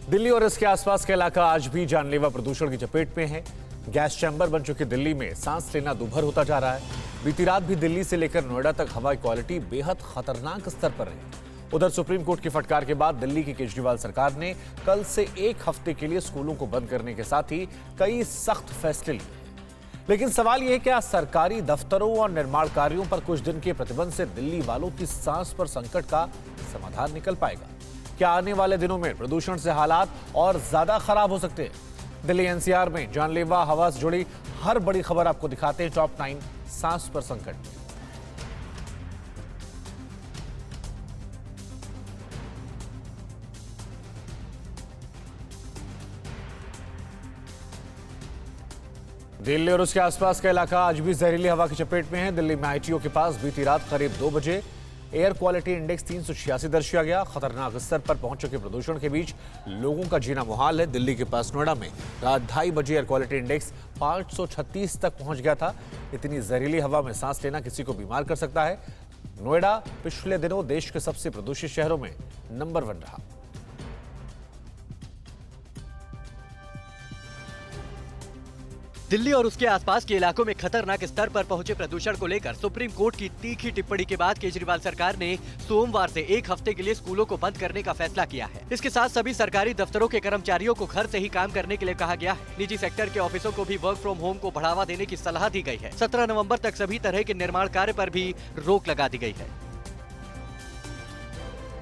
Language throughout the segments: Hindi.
दिल्ली और इसके आसपास का इलाका आज भी जानलेवा प्रदूषण की चपेट में है। गैस चैम्बर बन चुके दिल्ली में सांस लेना दूभर होता जा रहा है। बीती रात भी दिल्ली से लेकर नोएडा तक हवा क्वालिटी बेहद खतरनाक स्तर पर रही। उधर सुप्रीम कोर्ट की फटकार के बाद दिल्ली की केजरीवाल सरकार ने कल से एक हफ्ते के लिए स्कूलों को बंद करने के साथ ही कई सख्त फैसले लिए। लेकिन सवाल यह है, क्या सरकारी दफ्तरों और निर्माण कार्यों पर कुछ दिन के प्रतिबंध से दिल्ली वालों की सांस पर संकट का समाधान निकल पाएगा? क्या आने वाले दिनों में प्रदूषण से हालात और ज्यादा खराब हो सकते हैं? दिल्ली एनसीआर में जानलेवा हवा से जुड़ी हर बड़ी खबर आपको दिखाते हैं टॉप 9 सांस पर संकट। दिल्ली और उसके आसपास का इलाका आज भी जहरीली हवा की चपेट में है। दिल्ली में आईटीओ के पास बीती रात करीब 2 बजे एयर क्वालिटी इंडेक्स 386 दर्ज किया गया। खतरनाक स्तर पर पहुंच चुके प्रदूषण के बीच लोगों का जीना मुहाल है। दिल्ली के पास नोएडा में रात 2:30 बजे एयर क्वालिटी इंडेक्स 536 तक पहुंच गया था। इतनी जहरीली हवा में सांस लेना किसी को बीमार कर सकता है। नोएडा पिछले दिनों देश के सबसे प्रदूषित शहरों में नंबर 1 रहा। दिल्ली और उसके आसपास के इलाकों में खतरनाक स्तर पर पहुंचे प्रदूषण को लेकर सुप्रीम कोर्ट की तीखी टिप्पणी के बाद केजरीवाल सरकार ने सोमवार से एक हफ्ते के लिए स्कूलों को बंद करने का फैसला किया है। इसके साथ सभी सरकारी दफ्तरों के कर्मचारियों को घर से ही काम करने के लिए कहा गया है। निजी सेक्टर के ऑफिसों को भी वर्क फ्रॉम होम को बढ़ावा देने की सलाह दी गई है। 17 नवम्बर तक सभी तरह के निर्माण कार्य पर भी रोक लगा दी गई है।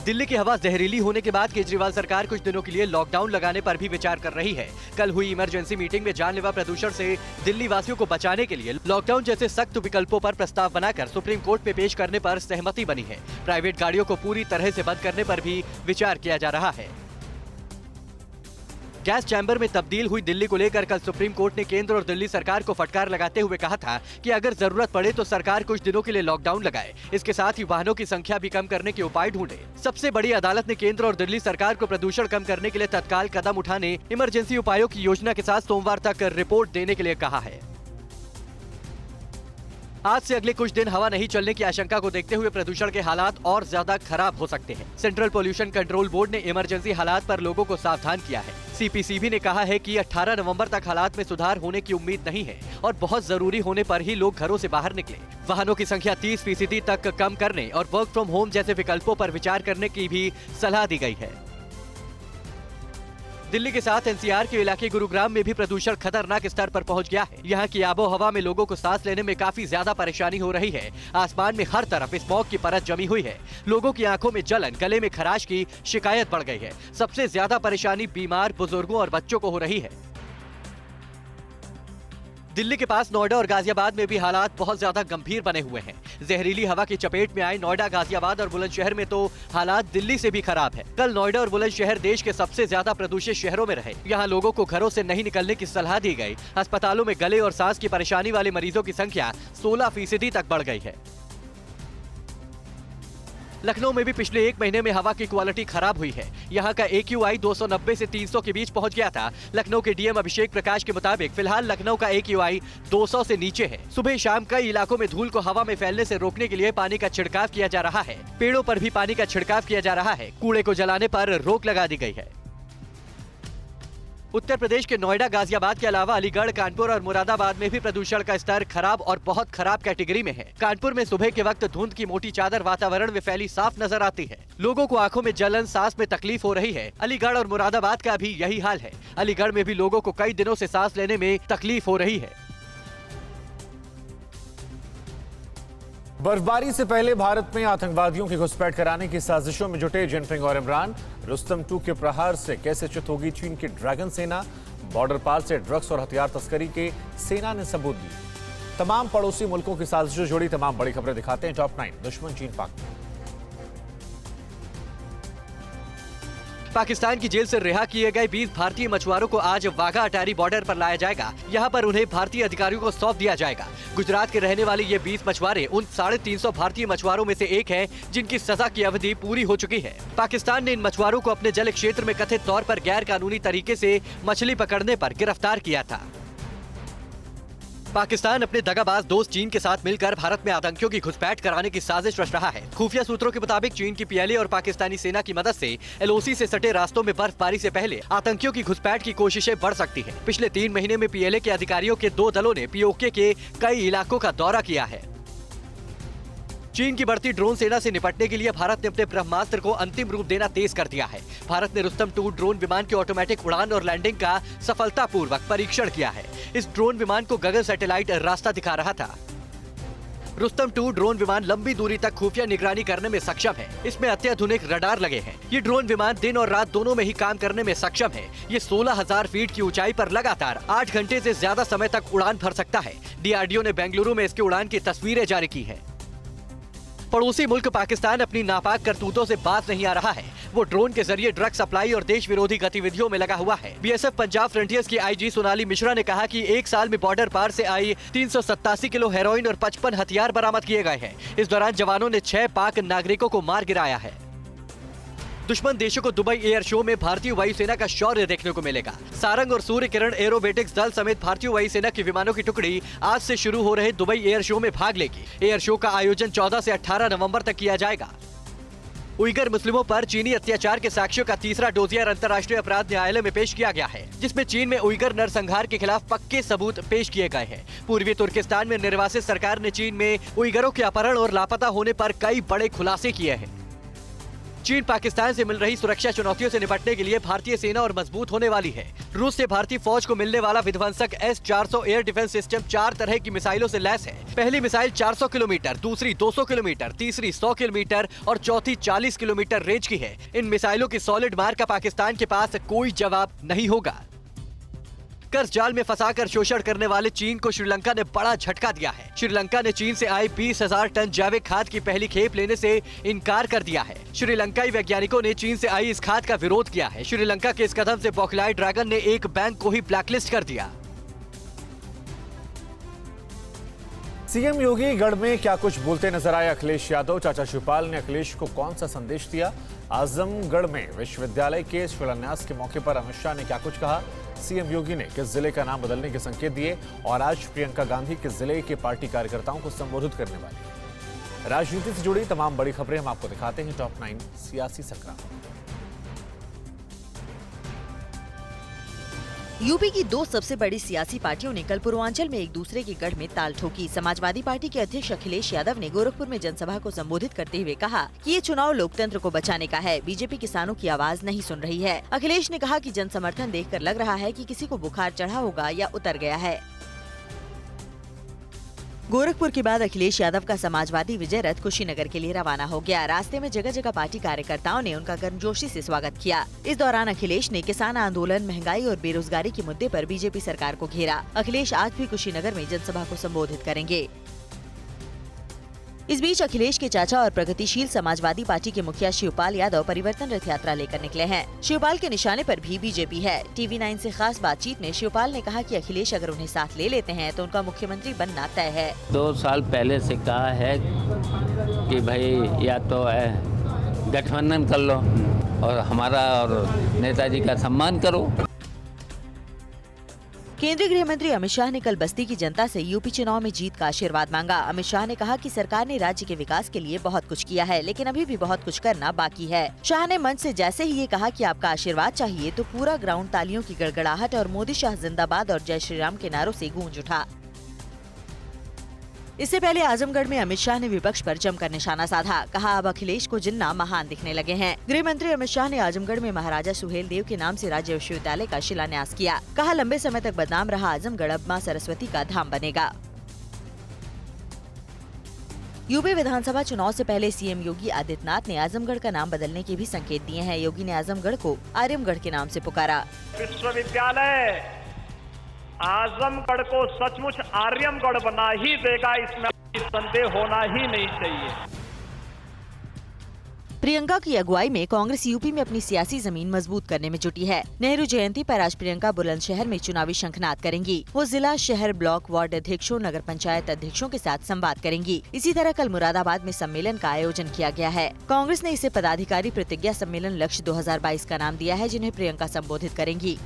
दिल्ली की हवा जहरीली होने के बाद केजरीवाल सरकार कुछ दिनों के लिए लॉकडाउन लगाने पर भी विचार कर रही है। कल हुई इमरजेंसी मीटिंग में जानलेवा प्रदूषण से दिल्ली वासियों को बचाने के लिए लॉकडाउन जैसे सख्त विकल्पों पर प्रस्ताव बनाकर सुप्रीम कोर्ट में पेश करने पर सहमति बनी है। प्राइवेट गाड़ियों को पूरी तरह से बंद करने पर भी विचार किया जा रहा है। गैस चैम्बर में तब्दील हुई दिल्ली को लेकर कल सुप्रीम कोर्ट ने केंद्र और दिल्ली सरकार को फटकार लगाते हुए कहा था कि अगर जरूरत पड़े तो सरकार कुछ दिनों के लिए लॉकडाउन लगाए। इसके साथ ही वाहनों की संख्या भी कम करने के उपाय ढूंढे। सबसे बड़ी अदालत ने केंद्र और दिल्ली सरकार को प्रदूषण कम करने के लिए तत्काल कदम उठाने, इमरजेंसी उपायों की योजना के साथ सोमवार तक रिपोर्ट देने के लिए कहा है। आज से अगले कुछ दिन हवा नहीं चलने की आशंका को देखते हुए प्रदूषण के हालात और ज्यादा खराब हो सकते हैं। सेंट्रल पोल्यूशन कंट्रोल बोर्ड ने इमरजेंसी हालात पर लोगों को सावधान किया है। सीपीसीबी ने कहा है कि 18 नवंबर तक हालात में सुधार होने की उम्मीद नहीं है और बहुत जरूरी होने पर ही लोग घरों से बाहर निकले। वाहनों की संख्या 30% तक कम करने और वर्क फ्रॉम होम जैसे विकल्पों पर विचार करने की भी सलाह दी गई है। दिल्ली के साथ एनसीआर के इलाके गुरुग्राम में भी प्रदूषण खतरनाक स्तर पर पहुंच गया है। यहाँ की आबो हवा में लोगों को सांस लेने में काफी ज्यादा परेशानी हो रही है। आसमान में हर तरफ स्मॉग की परत जमी हुई है। लोगों की आंखों में जलन, गले में खराश की शिकायत बढ़ गई है। सबसे ज्यादा परेशानी बीमार, बुजुर्गों और बच्चों को हो रही है। दिल्ली के पास नोएडा और गाजियाबाद में भी हालात बहुत ज्यादा गंभीर बने हुए हैं। जहरीली हवा की चपेट में आए नोएडा, गाजियाबाद और बुलंदशहर में तो हालात दिल्ली से भी खराब है। कल नोएडा और बुलंदशहर देश के सबसे ज्यादा प्रदूषित शहरों में रहे। यहाँ लोगों को घरों से नहीं निकलने की सलाह दी गई। अस्पतालों में गले और सांस की परेशानी वाले मरीजों की संख्या 16% तक बढ़ गई है। लखनऊ में भी पिछले 1 महीने में हवा की क्वालिटी खराब हुई है। यहाँ का AQI 290 से 300 के बीच पहुँच गया था। लखनऊ के डीएम अभिषेक प्रकाश के मुताबिक फिलहाल लखनऊ का AQI 200 से नीचे है। सुबह शाम कई इलाकों में धूल को हवा में फैलने से रोकने के लिए पानी का छिड़काव किया जा रहा है। पेड़ों पर भी पानी का छिड़काव किया जा रहा है। कूड़े को जलाने पर रोक लगा दी गई है। उत्तर प्रदेश के नोएडा, गाजियाबाद के अलावा अलीगढ़, कानपुर और मुरादाबाद में भी प्रदूषण का स्तर खराब और बहुत खराब कैटेगरी में है। कानपुर में सुबह के वक्त धुंध की मोटी चादर वातावरण में फैली साफ नजर आती है। लोगों को आंखों में जलन, सांस में तकलीफ हो रही है। अलीगढ़ और मुरादाबाद का भी यही हाल है। अलीगढ़ में भी लोगों को कई दिनों से सांस लेने में तकलीफ हो रही है। बर्फबारी से पहले भारत में आतंकवादियों की घुसपैठ कराने की साजिशों में जुटे जिनपिंग और इमरान। रुस्तम 2 के प्रहार से कैसे चित होगी चीन की ड्रैगन सेना? बॉर्डर पार से ड्रग्स और हथियार तस्करी के सेना ने सबूत दिए। तमाम पड़ोसी मुल्कों की साजिशों जुड़ी तमाम बड़ी खबरें दिखाते हैं टॉप 9 दुश्मन चीन पाक। पाकिस्तान की जेल से रिहा किए गए 20 भारतीय मछुआरों को आज वाघा अटारी बॉर्डर पर लाया जाएगा। यहाँ पर उन्हें भारतीय अधिकारियों को सौंप दिया जाएगा। गुजरात के रहने वाले ये 20 मछुआरे उन 350 भारतीय मछुआरों में से एक हैं जिनकी सजा की अवधि पूरी हो चुकी है। पाकिस्तान ने इन मछुआरों को अपने जल क्षेत्र में कथित तौर पर गैर कानूनी तरीके से मछली पकड़ने पर गिरफ्तार किया था। पाकिस्तान अपने दगाबाज दोस्त चीन के साथ मिलकर भारत में आतंकियों की घुसपैठ कराने की साजिश रच रहा है। खुफिया सूत्रों के मुताबिक चीन की पीएलए और पाकिस्तानी सेना की मदद से एलओसी से सटे रास्तों में बर्फबारी से पहले आतंकियों की घुसपैठ की कोशिशें बढ़ सकती हैं। पिछले 3 महीने में पीएलए के अधिकारियों के 2 दलों ने पीओके के कई इलाकों का दौरा किया है। चीन की बढ़ती ड्रोन सेना से निपटने के लिए भारत ने अपने ब्रह्मास्त्र को अंतिम रूप देना तेज कर दिया है। भारत ने रुस्तम 2 ड्रोन विमान की ऑटोमेटिक उड़ान और लैंडिंग का सफलतापूर्वक परीक्षण किया है। इस ड्रोन विमान को गगन सैटेलाइट रास्ता दिखा रहा था। रुस्तम 2 ड्रोन विमान लंबी दूरी तक खुफिया निगरानी करने में सक्षम है। इसमें अत्याधुनिक रडार लगे हैं। ये ड्रोन विमान दिन और रात दोनों में ही काम करने में सक्षम है। ये 16,000 फीट की ऊंचाई पर लगातार 8 घंटे से ज्यादा समय तक उड़ान भर सकता है। डीआरडीओ ने बेंगलुरु में इसकी उड़ान की तस्वीरें जारी की है। पड़ोसी मुल्क पाकिस्तान अपनी नापाक करतूतों से बाज नहीं आ रहा है। वो ड्रोन के जरिए ड्रग सप्लाई और देश विरोधी गतिविधियों में लगा हुआ है। बीएसएफ पंजाब फ्रंटियर्स की आईजी सोनाली मिश्रा ने कहा कि 1 साल में बॉर्डर पार से आई 387 किलो हेरोइन और 55 हथियार बरामद किए गए हैं। इस दौरान जवानों ने 6 पाक नागरिकों को मार गिराया है। दुश्मन देशों को दुबई एयर शो में भारतीय वायुसेना का शौर्य देखने को मिलेगा। सारंग और सूर्य किरण एरोबेटिक्स दल समेत भारतीय वायुसेना की विमानों की टुकड़ी आज से शुरू हो रहे दुबई एयर शो में भाग लेगी। एयर शो का आयोजन 14 से 18 नवंबर तक किया जाएगा। उइगर मुस्लिमों पर चीनी अत्याचार के साक्ष्यों का तीसरा डोजियर अंतर्राष्ट्रीय अपराध न्यायालय में पेश किया गया है, जिसमें चीन में उइगर नरसंहार के खिलाफ पक्के सबूत पेश किए गए हैं। पूर्वी तुर्किस्तान में निर्वासित सरकार ने चीन में उइगरों के अपहरण और लापता होने पर कई बड़े खुलासे किए हैं। चीन पाकिस्तान से मिल रही सुरक्षा चुनौतियों से निपटने के लिए भारतीय सेना और मजबूत होने वाली है। रूस से भारतीय फौज को मिलने वाला विध्वंसक S-400 एयर डिफेंस सिस्टम 4 तरह की मिसाइलों से लैस है। पहली मिसाइल 400 किलोमीटर, दूसरी 200 किलोमीटर, तीसरी 100 किलोमीटर और चौथी 40 किलोमीटर रेंज की है। इन मिसाइलों की सॉलिड मार का पाकिस्तान के पास कोई जवाब नहीं होगा। कर्ज जाल में फंसाकर शोषण करने वाले चीन को श्रीलंका ने बड़ा झटका दिया है। श्रीलंका ने चीन से आए 20,000 टन जैविक खाद की पहली खेप लेने से इनकार कर दिया है। श्रीलंकाई वैज्ञानिकों ने चीन से आई इस खाद का विरोध किया है। श्रीलंका के इस कदम से बौखलाए ड्रैगन ने एक बैंक को ही ब्लैकलिस्ट कर दिया। सीएम योगी गढ़ में क्या कुछ बोलते नजर आए अखिलेश यादव। चाचा शिवपाल ने अखिलेश को कौन सा संदेश दिया। आजमगढ़ में विश्वविद्यालय के शिलान्यास के मौके पर अमित शाह ने क्या कुछ कहा। सीएम योगी ने किस जिले का नाम बदलने के संकेत दिए और आज प्रियंका गांधी किस जिले के पार्टी कार्यकर्ताओं को संबोधित करने वाली। राजनीति से जुड़ी तमाम बड़ी खबरें हम आपको दिखाते हैं टॉप 9 सियासी संग्राम। यूपी की 2 सबसे बड़ी सियासी पार्टियों ने कल पूर्वांचल में एक दूसरे की गढ़ में ताल ठोकी। समाजवादी पार्टी के अध्यक्ष अखिलेश यादव ने गोरखपुर में जनसभा को संबोधित करते हुए कहा कि ये चुनाव लोकतंत्र को बचाने का है। बीजेपी किसानों की आवाज नहीं सुन रही है। अखिलेश ने कहा कि जन समर्थन देखकर लग रहा है कि किसी को बुखार चढ़ा होगा या उतर गया है। गोरखपुर के बाद अखिलेश यादव का समाजवादी विजय रथ कुशीनगर के लिए रवाना हो गया। रास्ते में जगह जगह पार्टी कार्यकर्ताओं ने उनका गर्मजोशी से स्वागत किया। इस दौरान अखिलेश ने किसान आंदोलन, महंगाई और बेरोजगारी के मुद्दे पर बीजेपी सरकार को घेरा। अखिलेश आज भी कुशीनगर में जनसभा को संबोधित करेंगे। इस बीच अखिलेश के चाचा और प्रगतिशील समाजवादी पार्टी के मुखिया शिवपाल यादव परिवर्तन रथ यात्रा लेकर निकले हैं। शिवपाल के निशाने पर भी बीजेपी है। TV9 से खास बातचीत में शिवपाल ने कहा कि अखिलेश अगर उन्हें साथ ले लेते हैं तो उनका मुख्यमंत्री बनना तय है। 2 साल पहले से कहा है कि भाई या तो गठबंधन कर लो और हमारा और नेताजी का सम्मान करो। केंद्रीय गृह मंत्री अमित शाह ने कल बस्ती की जनता से यूपी चुनाव में जीत का आशीर्वाद मांगा। अमित शाह ने कहा कि सरकार ने राज्य के विकास के लिए बहुत कुछ किया है, लेकिन अभी भी बहुत कुछ करना बाकी है। शाह ने मंच से जैसे ही ये कहा कि आपका आशीर्वाद चाहिए तो पूरा ग्राउंड तालियों की गड़गड़ाहट और मोदी शाह जिंदाबाद और जय श्री राम के नारों से गूंज उठा। इससे पहले आजमगढ़ में अमित शाह ने विपक्ष पर जमकर निशाना साधा। कहा अब अखिलेश को जिन्ना महान दिखने लगे हैं। गृह मंत्री अमित शाह ने आजमगढ़ में महाराजा सुहेल देव के नाम से राज्य विश्वविद्यालय का शिलान्यास किया। कहा लंबे समय तक बदनाम रहा आजमगढ़ अब मां सरस्वती का धाम बनेगा। यूपी विधानसभा चुनाव से पहले सीएम योगी आदित्यनाथ ने आजमगढ़ का नाम बदलने के भी संकेत दिए हैं। योगी ने आजमगढ़ को आर्यमगढ़ के नाम से पुकारा। विश्वविद्यालय आजमगढ़ को सचमुच आर्यमगढ़ बना ही देगा, इसमें संदेह होना ही नहीं चाहिए। प्रियंका की अगुवाई में कांग्रेस यूपी में अपनी सियासी जमीन मजबूत करने में जुटी है। नेहरू जयंती पर आज प्रियंका बुलंदशहर में चुनावी शंखनाद करेंगी। वो जिला, शहर, ब्लॉक, वार्ड अध्यक्षों, नगर पंचायत अध्यक्षों के साथ संवाद करेंगी। इसी तरह कल मुरादाबाद में सम्मेलन का आयोजन किया गया है। कांग्रेस ने इसे पदाधिकारी प्रतिज्ञा सम्मेलन लक्ष्य 2022 का नाम दिया है, जिन्हें प्रियंका संबोधित करेंगी।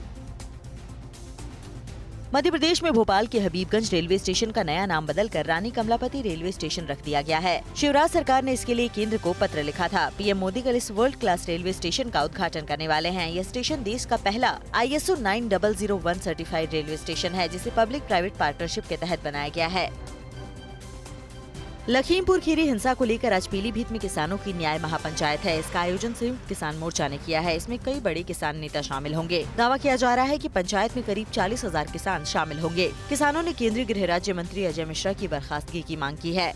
मध्य प्रदेश में भोपाल के हबीबगंज रेलवे स्टेशन का नया नाम बदलकर रानी कमलापति रेलवे स्टेशन रख दिया गया है। शिवराज सरकार ने इसके लिए केंद्र को पत्र लिखा था। पीएम मोदी कल इस वर्ल्ड क्लास रेलवे स्टेशन का उद्घाटन करने वाले हैं। यह स्टेशन देश का पहला ISO 9001 सर्टिफाइड रेलवे स्टेशन है, जिसे पब्लिक प्राइवेट पार्टनरशिप के तहत बनाया गया है। लखीमपुर खीरी हिंसा को लेकर आज पीलीभीत में किसानों की न्याय महापंचायत है। इसका आयोजन संयुक्त किसान मोर्चा ने किया है। इसमें कई बड़े किसान नेता शामिल होंगे। दावा किया जा रहा है कि पंचायत में करीब 40,000 किसान शामिल होंगे। किसानों ने केंद्रीय गृह राज्य मंत्री अजय मिश्रा की बर्खास्तगी की मांग की है।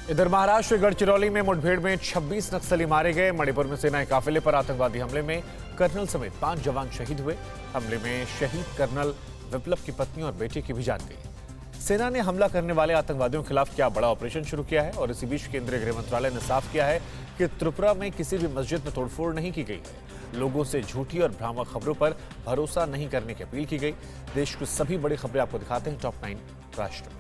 इधर महाराष्ट्र के गढ़चिरौली में मुठभेड़ में 26 नक्सली मारे गए। मणिपुर में सेना के काफिले पर आतंकवादी हमले में कर्नल समेत 5 जवान शहीद हुए। हमले में शहीद कर्नल विप्लव की पत्नी और बेटे की भी जान गई। सेना ने हमला करने वाले आतंकवादियों के खिलाफ क्या बड़ा ऑपरेशन शुरू किया है और इसी बीच केंद्रीय गृह मंत्रालय ने साफ किया है कि त्रिपुरा में किसी भी मस्जिद में तोड़फोड़ नहीं की गई है। लोगों से झूठी और भ्रामक खबरों पर भरोसा नहीं करने की अपील की गई। देश की सभी बड़ी खबरें आपको दिखाते हैं टॉप 9 राष्ट्र में।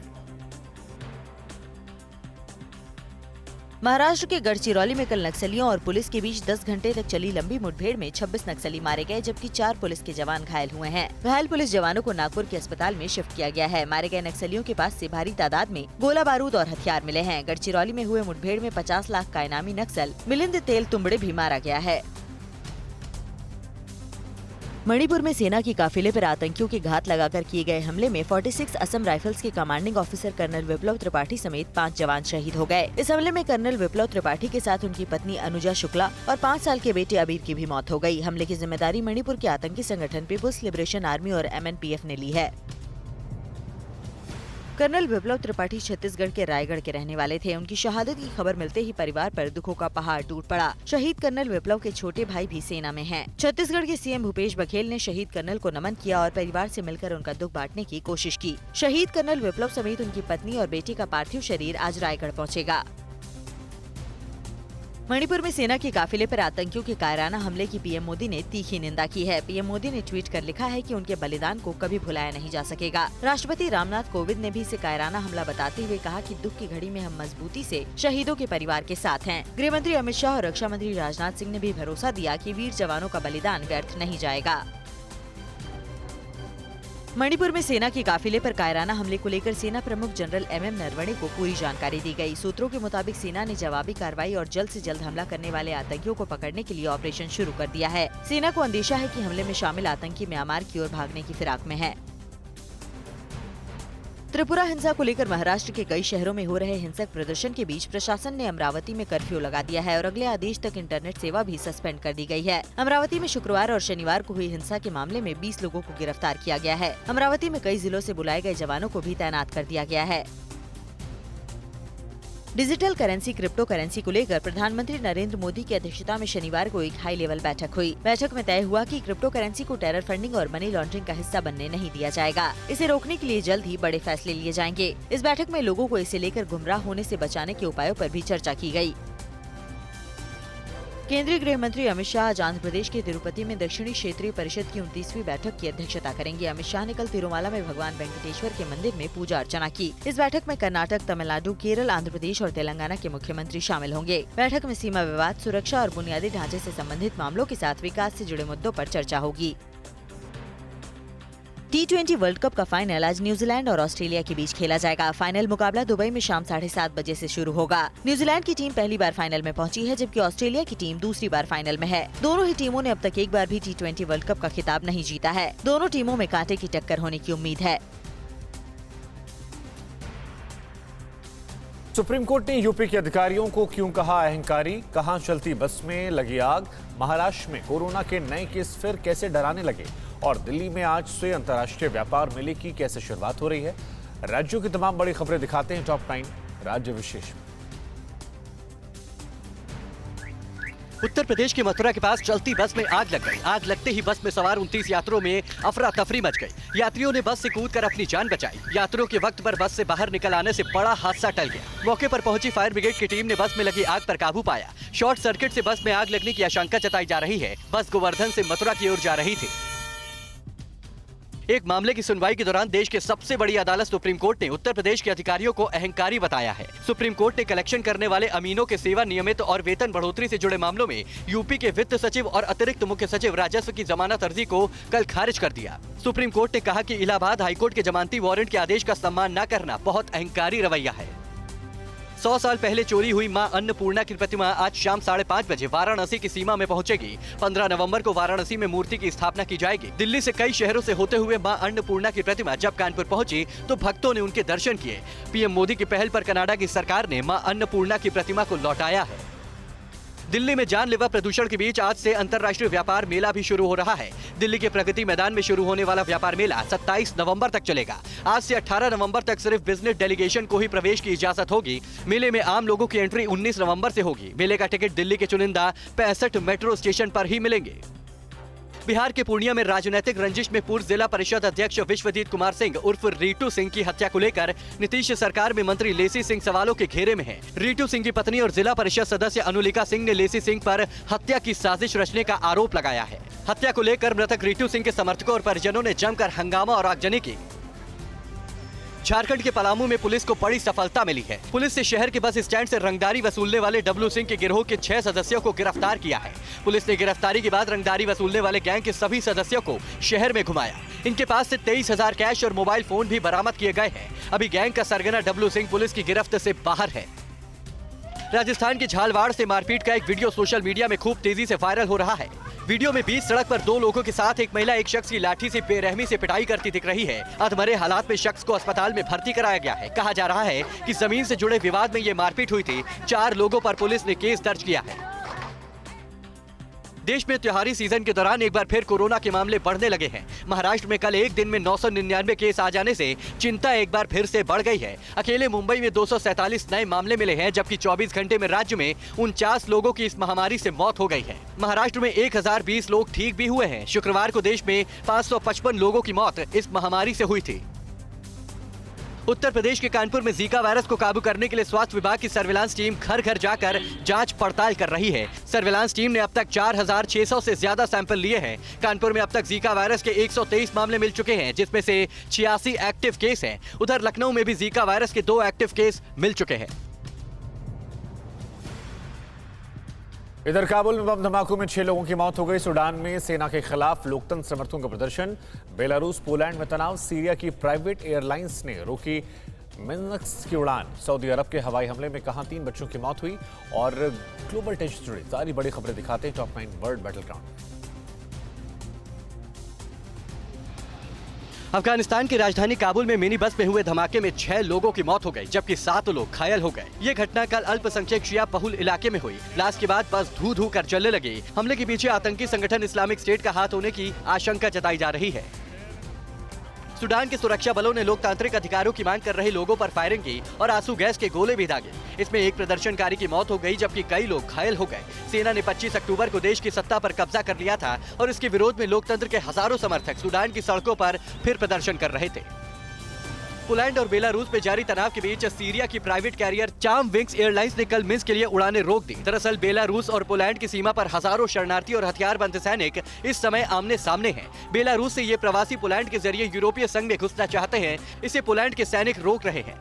महाराष्ट्र के गढ़चिरौली में कल नक्सलियों और पुलिस के बीच 10 घंटे तक चली लंबी मुठभेड़ में 26 नक्सली मारे गए, जबकि 4 पुलिस के जवान घायल हुए हैं। घायल पुलिस जवानों को नागपुर के अस्पताल में शिफ्ट किया गया है। मारे गए नक्सलियों के पास से भारी तादाद में गोला बारूद और हथियार मिले हैं। गढ़चिरौली में हुए मुठभेड़ में 50 लाख का इनामी नक्सल मिलिंद तेल तुम्बड़े भी मारा गया है। मणिपुर में सेना की काफिले पर आतंकियों के घात लगाकर किए गए हमले में 46 असम राइफल्स के कमांडिंग ऑफिसर कर्नल विप्लव त्रिपाठी समेत 5 जवान शहीद हो गए। इस हमले में कर्नल विप्लव त्रिपाठी के साथ उनकी पत्नी अनुजा शुक्ला और 5 साल के बेटे अबीर की भी मौत हो गई। हमले की जिम्मेदारी मणिपुर के आतंकी संगठन पीपुल्स लिबरेशन आर्मी और MNPF ने ली है। कर्नल विप्लव त्रिपाठी छत्तीसगढ़ के रायगढ़ के रहने वाले थे। उनकी शहादत की खबर मिलते ही परिवार पर दुखों का पहाड़ टूट पड़ा। शहीद कर्नल विप्लव के छोटे भाई भी सेना में हैं। छत्तीसगढ़ के CM भूपेश बघेल ने शहीद कर्नल को नमन किया और परिवार से मिलकर उनका दुख बांटने की कोशिश की। शहीद कर्नल विप्लव समेत उनकी पत्नी और बेटे का पार्थिव शरीर आज रायगढ़ पहुँचेगा। मणिपुर में सेना के काफिले पर आतंकियों के कायराना हमले की पीएम मोदी ने तीखी निंदा की है। पीएम मोदी ने ट्वीट कर लिखा है कि उनके बलिदान को कभी भुलाया नहीं जा सकेगा। राष्ट्रपति रामनाथ कोविंद ने भी इसे कायराना हमला बताते हुए कहा कि दुख की घड़ी में हम मजबूती से शहीदों के परिवार के साथ हैं। गृह मंत्री अमित शाह और रक्षा मंत्री राजनाथ सिंह ने भी भरोसा दिया कि वीर जवानों का बलिदान व्यर्थ नहीं जाएगा। मणिपुर में सेना के काफिले पर कायराना हमले को लेकर सेना प्रमुख जनरल MM नरवणे को पूरी जानकारी दी गई। सूत्रों के मुताबिक सेना ने जवाबी कार्रवाई और जल्द से जल्द हमला करने वाले आतंकियों को पकड़ने के लिए ऑपरेशन शुरू कर दिया है। सेना को अंदेशा है कि हमले में शामिल आतंकी म्यांमार की ओर भागने की फिराक में है। त्रिपुरा हिंसा को लेकर महाराष्ट्र के कई शहरों में हो रहे हिंसक प्रदर्शन के बीच प्रशासन ने अमरावती में कर्फ्यू लगा दिया है और अगले आदेश तक इंटरनेट सेवा भी सस्पेंड कर दी गई है। अमरावती में शुक्रवार और शनिवार को हुई हिंसा के मामले में 20 लोगों को गिरफ्तार किया गया है। अमरावती में कई जिलों से बुलाए गए जवानों को भी तैनात कर दिया गया है। डिजिटल करेंसी क्रिप्टो करेंसी को लेकर प्रधानमंत्री नरेंद्र मोदी की अध्यक्षता में शनिवार को एक हाई लेवल बैठक हुई। बैठक में तय हुआ कि क्रिप्टो करेंसी को टेरर फंडिंग और मनी लॉन्ड्रिंग का हिस्सा बनने नहीं दिया जाएगा। इसे रोकने के लिए जल्द ही बड़े फैसले लिए जाएंगे। इस बैठक में लोगों को इसे लेकर गुमराह होने से बचाने के उपायों पर भी चर्चा की गई। केंद्रीय गृह मंत्री अमित शाह आज आंध्र प्रदेश के तिरुपति में दक्षिणी क्षेत्रीय परिषद की 29वीं बैठक की अध्यक्षता करेंगे। अमित शाह ने कल तिरुमाला में भगवान वेंकटेश्वर के मंदिर में पूजा अर्चना की। इस बैठक में कर्नाटक, तमिलनाडु, केरल, आंध्र प्रदेश और तेलंगाना के मुख्यमंत्री शामिल होंगे। बैठक में सीमा विवाद, सुरक्षा और बुनियादी ढांचे से संबंधित मामलों के साथ विकास से जुड़े मुद्दों पर चर्चा होगी। T20 वर्ल्ड कप का फाइनल आज न्यूजीलैंड और ऑस्ट्रेलिया के बीच खेला जाएगा। फाइनल मुकाबला दुबई में शाम 7:30 बजे से शुरू होगा। न्यूजीलैंड की टीम पहली बार फाइनल में पहुंची है, जबकि ऑस्ट्रेलिया की टीम दूसरी बार फाइनल में है। दोनों ही टीमों ने अब तक एक बार भी T20 वर्ल्ड कप का खिताब नहीं जीता है। दोनों टीमों में कांटे की टक्कर होने की उम्मीद है। सुप्रीम कोर्ट ने यूपी के अधिकारियों को क्यों कहा अहंकारी, कहां चलती बस में लगी आग, महाराष्ट्र में कोरोना के नए केस फिर कैसे डराने लगे और दिल्ली में आज से अंतर्राष्ट्रीय व्यापार मेले की कैसे शुरुआत हो रही है। राज्यों की तमाम बड़ी खबरें दिखाते हैं टॉप 9 राज्य विशेष में। उत्तर प्रदेश के मथुरा के पास चलती बस में आग लग गई। आग लगते ही बस में सवार 29 यात्रियों में अफरा तफरी मच गई। यात्रियों ने बस से कूदकर अपनी जान बचाई। यात्रियों के वक्त पर बस से बाहर निकल आने से बड़ा हादसा टल गया। मौके पर पहुंची फायर ब्रिगेड की टीम ने बस में लगी आग पर काबू पाया। शॉर्ट सर्किट से बस में आग लगने की आशंका जताई जा रही है। बस गोवर्धन से मथुरा की ओर जा रही थी। एक मामले की सुनवाई के दौरान देश के सबसे बड़ी अदालत सुप्रीम कोर्ट ने उत्तर प्रदेश के अधिकारियों को अहंकारी बताया है। सुप्रीम कोर्ट ने कलेक्शन करने वाले अमीनों के सेवा नियमित और वेतन बढ़ोतरी से जुड़े मामलों में यूपी के वित्त सचिव और अतिरिक्त मुख्य सचिव राजस्व की जमानत अर्जी को कल खारिज कर दिया। सुप्रीम कोर्ट ने कहा कि इलाहाबाद हाईकोर्ट के जमानती वारंट के आदेश का सम्मान न करना बहुत अहंकारी रवैया है। 100 साल पहले चोरी हुई मां अन्नपूर्णा की प्रतिमा आज शाम 5:30 बजे वाराणसी की सीमा में पहुंचेगी। 15 नवंबर को वाराणसी में मूर्ति की स्थापना की जाएगी। दिल्ली से कई शहरों से होते हुए मां अन्नपूर्णा की प्रतिमा जब कानपुर पहुंची तो भक्तों ने उनके दर्शन किए। पीएम मोदी की पहल पर कनाडा की सरकार ने मां अन्नपूर्णा की प्रतिमा को लौटाया है। दिल्ली में जानलेवा प्रदूषण के बीच आज से अंतर्राष्ट्रीय व्यापार मेला भी शुरू हो रहा है। दिल्ली के प्रगति मैदान में शुरू होने वाला व्यापार मेला 27 नवंबर तक चलेगा। आज से 18 नवंबर तक सिर्फ बिजनेस डेलीगेशन को ही प्रवेश की इजाजत होगी। मेले में आम लोगों की एंट्री 19 नवंबर से होगी। मेले का टिकट दिल्ली के चुनिंदा 65 मेट्रो स्टेशन पर ही मिलेंगे। बिहार के पूर्णिया में राजनीतिक रंजिश में पूर्व जिला परिषद अध्यक्ष विश्वजीत कुमार सिंह उर्फ रीटू सिंह की हत्या को लेकर नीतीश सरकार में मंत्री लेसी सिंह सवालों के घेरे में हैं। रीटू सिंह की पत्नी और जिला परिषद सदस्य अनुलिका सिंह ने लेसी सिंह पर हत्या की साजिश रचने का आरोप लगाया है। हत्या को लेकर मृतक रीटू सिंह के समर्थकों और परिजनों ने जमकर हंगामा और आगजनी की। झारखंड के पलामू में पुलिस को बड़ी सफलता मिली है। पुलिस ने शहर के बस स्टैंड से रंगदारी वसूलने वाले डब्लू सिंह के गिरोह के 6 सदस्यों को गिरफ्तार किया है। पुलिस ने गिरफ्तारी के बाद रंगदारी वसूलने वाले गैंग के सभी सदस्यों को शहर में घुमाया। इनके पास से 23,000 कैश और मोबाइल फोन भी बरामद किए गए हैं। अभी गैंग का सरगना डब्लू सिंह पुलिस की गिरफ्त से बाहर है। राजस्थान के झालवाड़ से मारपीट का एक वीडियो सोशल मीडिया में खूब तेजी से वायरल हो रहा है। वीडियो में बीच सड़क पर 2 लोगों के साथ एक महिला एक शख्स की लाठी से बेरहमी से पिटाई करती दिख रही है। अधमरे हालात में शख्स को अस्पताल में भर्ती कराया गया है। कहा जा रहा है कि जमीन से जुड़े विवाद में ये मारपीट हुई थी। 4 लोगों पर पुलिस ने केस दर्ज किया है। देश में त्योहारी सीजन के दौरान एक बार फिर कोरोना के मामले बढ़ने लगे हैं। महाराष्ट्र में कल एक दिन में 999 केस आ जाने से चिंता एक बार फिर से बढ़ गई है। अकेले मुंबई में 247 नए मामले मिले हैं, जबकि 24 घंटे में राज्य में 49 लोगों की इस महामारी से मौत हो गई है। महाराष्ट्र में 1020 लोग ठीक भी हुए हैं। शुक्रवार को देश में 555 लोगों की मौत इस महामारी से हुई थी। उत्तर प्रदेश के कानपुर में जीका वायरस को काबू करने के लिए स्वास्थ्य विभाग की सर्विलांस टीम घर घर जाकर जांच पड़ताल कर रही है। सर्विलांस टीम ने अब तक 4,600 से ज्यादा सैंपल लिए हैं। कानपुर में अब तक जीका वायरस के 123 मामले मिल चुके हैं, जिसमें से 86 एक्टिव केस हैं। उधर लखनऊ में भी जीका वायरस के 2 एक्टिव केस मिल चुके हैं। इधर काबुल में बम धमाकों में 6 लोगों की मौत हो गई। सूडान में सेना के खिलाफ लोकतंत्र समर्थकों का प्रदर्शन। बेलारूस पोलैंड में तनाव। सीरिया की प्राइवेट एयरलाइंस ने रोकी मिन्स्क की उड़ान। सऊदी अरब के हवाई हमले में कहां 3 बच्चों की मौत हुई। और ग्लोबल टेंशन से जुड़ी सारी बड़ी खबरें दिखाते हैं top 9 world battle ground. Afghanistan की राजधानी काबुल में मिनी बस में हुए धमाके में 6 लोगों की मौत हो गई, जबकि 7 लोग घायल हो गए। ये घटना कल अल्पसंख्यक शिया बहुल इलाके में हुई। ब्लास्ट के बाद बस धू धू कर जलने लगी। हमले के पीछे आतंकी संगठन इस्लामिक स्टेट का हाथ होने की आशंका जताई जा रही है। सूडान के सुरक्षा बलों ने लोकतांत्रिक अधिकारों की मांग कर रहे लोगों पर फायरिंग की और आंसू गैस के गोले भी दागे। इसमें एक प्रदर्शनकारी की मौत हो गई, जबकि कई लोग घायल हो गए। सेना ने 25 अक्टूबर को देश की सत्ता पर कब्जा कर लिया था और इसके विरोध में लोकतंत्र के हजारों समर्थक सूडान की सड़कों पर फिर प्रदर्शन कर रहे थे। पोलैंड और बेलारूस में जारी तनाव के बीच सीरिया की private carrier Cham Wings Airlines ने कल मिन्स्क के लिए उड़ानें रोक दी। दरअसल बेलारूस और पोलैंड की सीमा पर हजारों शरणार्थी और हथियारबंद सैनिक इस समय आमने सामने हैं। बेलारूस से ये प्रवासी पोलैंड के जरिए यूरोपीय संघ में घुसना चाहते हैं। इसे पोलैंड के सैनिक रोक रहे हैं।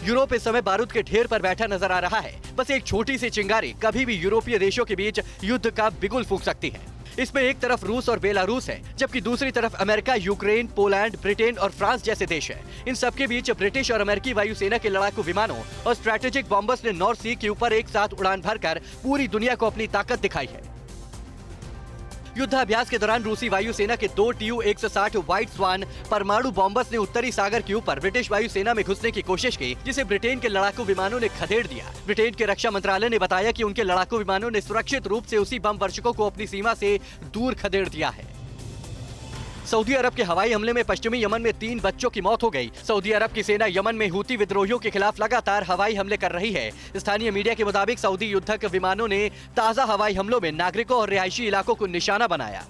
यूरोप इस समय बारूद के ढेर पर बैठा नजर आ रहा है। बस एक छोटी सी चिंगारी कभी भी यूरोपीय देशों के बीच युद्ध का बिगुल फूंक सकती है। इसमें एक तरफ रूस और बेलारूस है, जबकि दूसरी तरफ अमेरिका, यूक्रेन, पोलैंड, ब्रिटेन और फ्रांस जैसे देश हैं। इन सबके बीच ब्रिटिश और अमेरिकी वायुसेना के लड़ाकू विमानों और स्ट्रैटेजिक बॉम्बर्स ने नॉर्थ सी के ऊपर एक साथ उड़ान भरकर पूरी दुनिया को अपनी ताकत दिखाई है। युद्धाभ्यास के दौरान रूसी वायुसेना के 2 TU-160 व्हाइट स्वान परमाणु बॉम्बर्स ने उत्तरी सागर के ऊपर ब्रिटिश वायुसेना में घुसने की कोशिश की, जिसे ब्रिटेन के लड़ाकू विमानों ने खदेड़ दिया। ब्रिटेन के रक्षा मंत्रालय ने बताया कि उनके लड़ाकू विमानों ने सुरक्षित रूप से उसी बम वर्षकों को अपनी सीमा से दूर खदेड़ दिया है। सऊदी अरब के हवाई हमले में पश्चिमी यमन में 3 बच्चों की मौत हो गई। सऊदी अरब की सेना यमन में हूती विद्रोहियों के खिलाफ लगातार हवाई हमले कर रही है। स्थानीय मीडिया के मुताबिक सऊदी युद्धक विमानों ने ताजा हवाई हमलों में नागरिकों और रिहायशी इलाकों को निशाना बनाया।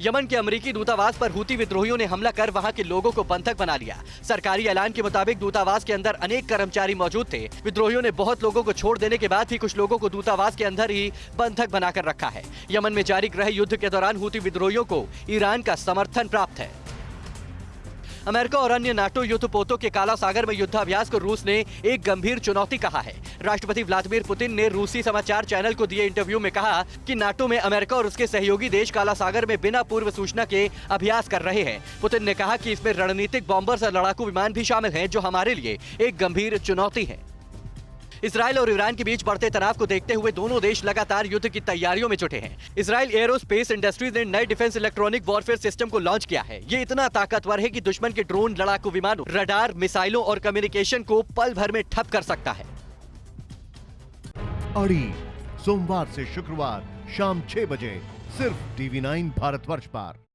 यमन के अमेरिकी दूतावास पर हूती विद्रोहियों ने हमला कर वहां के लोगों को बंधक बना लिया। सरकारी ऐलान के मुताबिक दूतावास के अंदर अनेक कर्मचारी मौजूद थे। विद्रोहियों ने बहुत लोगों को छोड़ देने के बाद भी कुछ लोगों को दूतावास के अंदर ही बंधक बनाकर रखा है। यमन में जारी गृह युद्ध के दौरान हूती विद्रोहियों को ईरान का समर्थन प्राप्त है। अमेरिका और अन्य नाटो युद्धपोतों के काला सागर में युद्धाभ्यास को रूस ने एक गंभीर चुनौती कहा है। राष्ट्रपति व्लादिमीर पुतिन ने रूसी समाचार चैनल को दिए इंटरव्यू में कहा कि नाटो में अमेरिका और उसके सहयोगी देश काला सागर में बिना पूर्व सूचना के अभ्यास कर रहे हैं। पुतिन ने कहा कि इसमें रणनीतिक बॉम्बर्स और लड़ाकू विमान भी शामिल हैं, जो हमारे लिए एक गंभीर चुनौती है। इसराइल और ईरान के बीच बढ़ते तनाव को देखते हुए दोनों देश लगातार युद्ध की तैयारियों में जुटे हैं। इसराइल एरोस्पेस इंडस्ट्रीज ने नए डिफेंस इलेक्ट्रॉनिक वॉरफेयर सिस्टम को लॉन्च किया है। ये इतना ताकतवर है कि दुश्मन के ड्रोन, लड़ाकू विमानों, रडार, मिसाइलों और कम्युनिकेशन को पल भर में ठप कर सकता है। अड़ी सोमवार से शुक्रवार शाम 6 बजे सिर्फ TV9 भारतवर्ष पर।